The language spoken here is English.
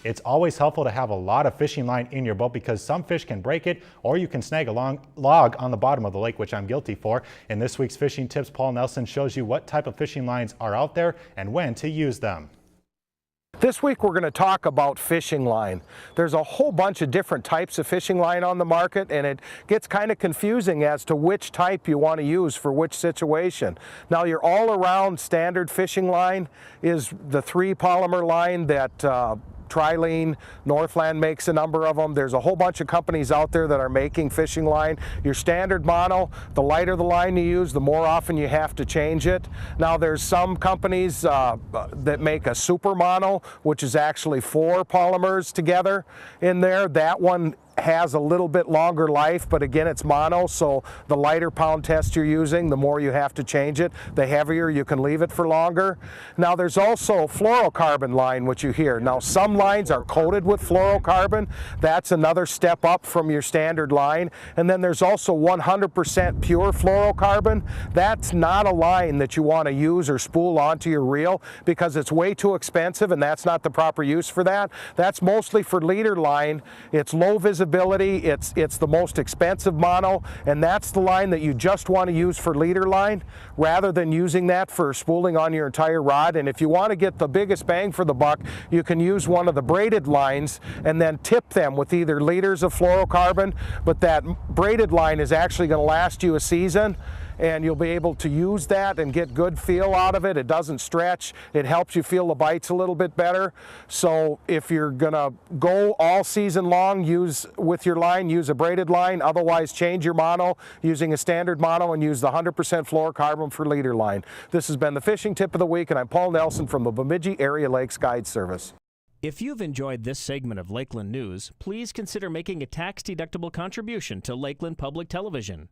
It's always helpful to have a lot of fishing line in your boat because some fish can break it, or you can snag a long log on the bottom of the lake, which I'm guilty for. In this week's Fishing Tips, Paul Nelson shows you what type of fishing lines are out there and when to use them. This week we're going to talk about fishing line. There's a whole bunch of different types of fishing line on the market, and it gets kind of confusing as to which type you want to use for which situation. Now, your all-around standard fishing line is the 3 polymer line that Trilene, Northland makes a number of them. There's a whole bunch of companies out there that are making fishing line. Your standard mono, the lighter the line you use, the more often you have to change it. Now there's some companies that make a super mono, which is actually 4 polymers together in there. That one has a little bit longer life, but again, it's mono, so the lighter pound test you're using, the more you have to change it. The heavier, you can leave it for longer. Now there's also fluorocarbon line, which you hear. Now some lines are coated with fluorocarbon. That's another step up from your standard line. And then there's also 100% pure fluorocarbon. That's not a line that you want to use or spool onto your reel because it's way too expensive, and that's not the proper use for that. That's mostly for leader line. It's low visibility. It's the most expensive mono, and that's the line that you just want to use for leader line rather than using that for spooling on your entire rod. And if you want to get the biggest bang for the buck, you can use one of the braided lines and then tip them with either liters of fluorocarbon, but that braided line is actually going to last you a season, and you'll be able to use that and get good feel out of it. It doesn't stretch. It helps you feel the bites a little bit better. So if you're gonna go all season long, use with your line, use a braided line. Otherwise, change your mono using a standard mono and use the 100% fluorocarbon for leader line. This has been the Fishing Tip of the Week, and I'm Paul Nelson from the Bemidji Area Lakes Guide Service. If you've enjoyed this segment of Lakeland News, please consider making a tax-deductible contribution to Lakeland Public Television.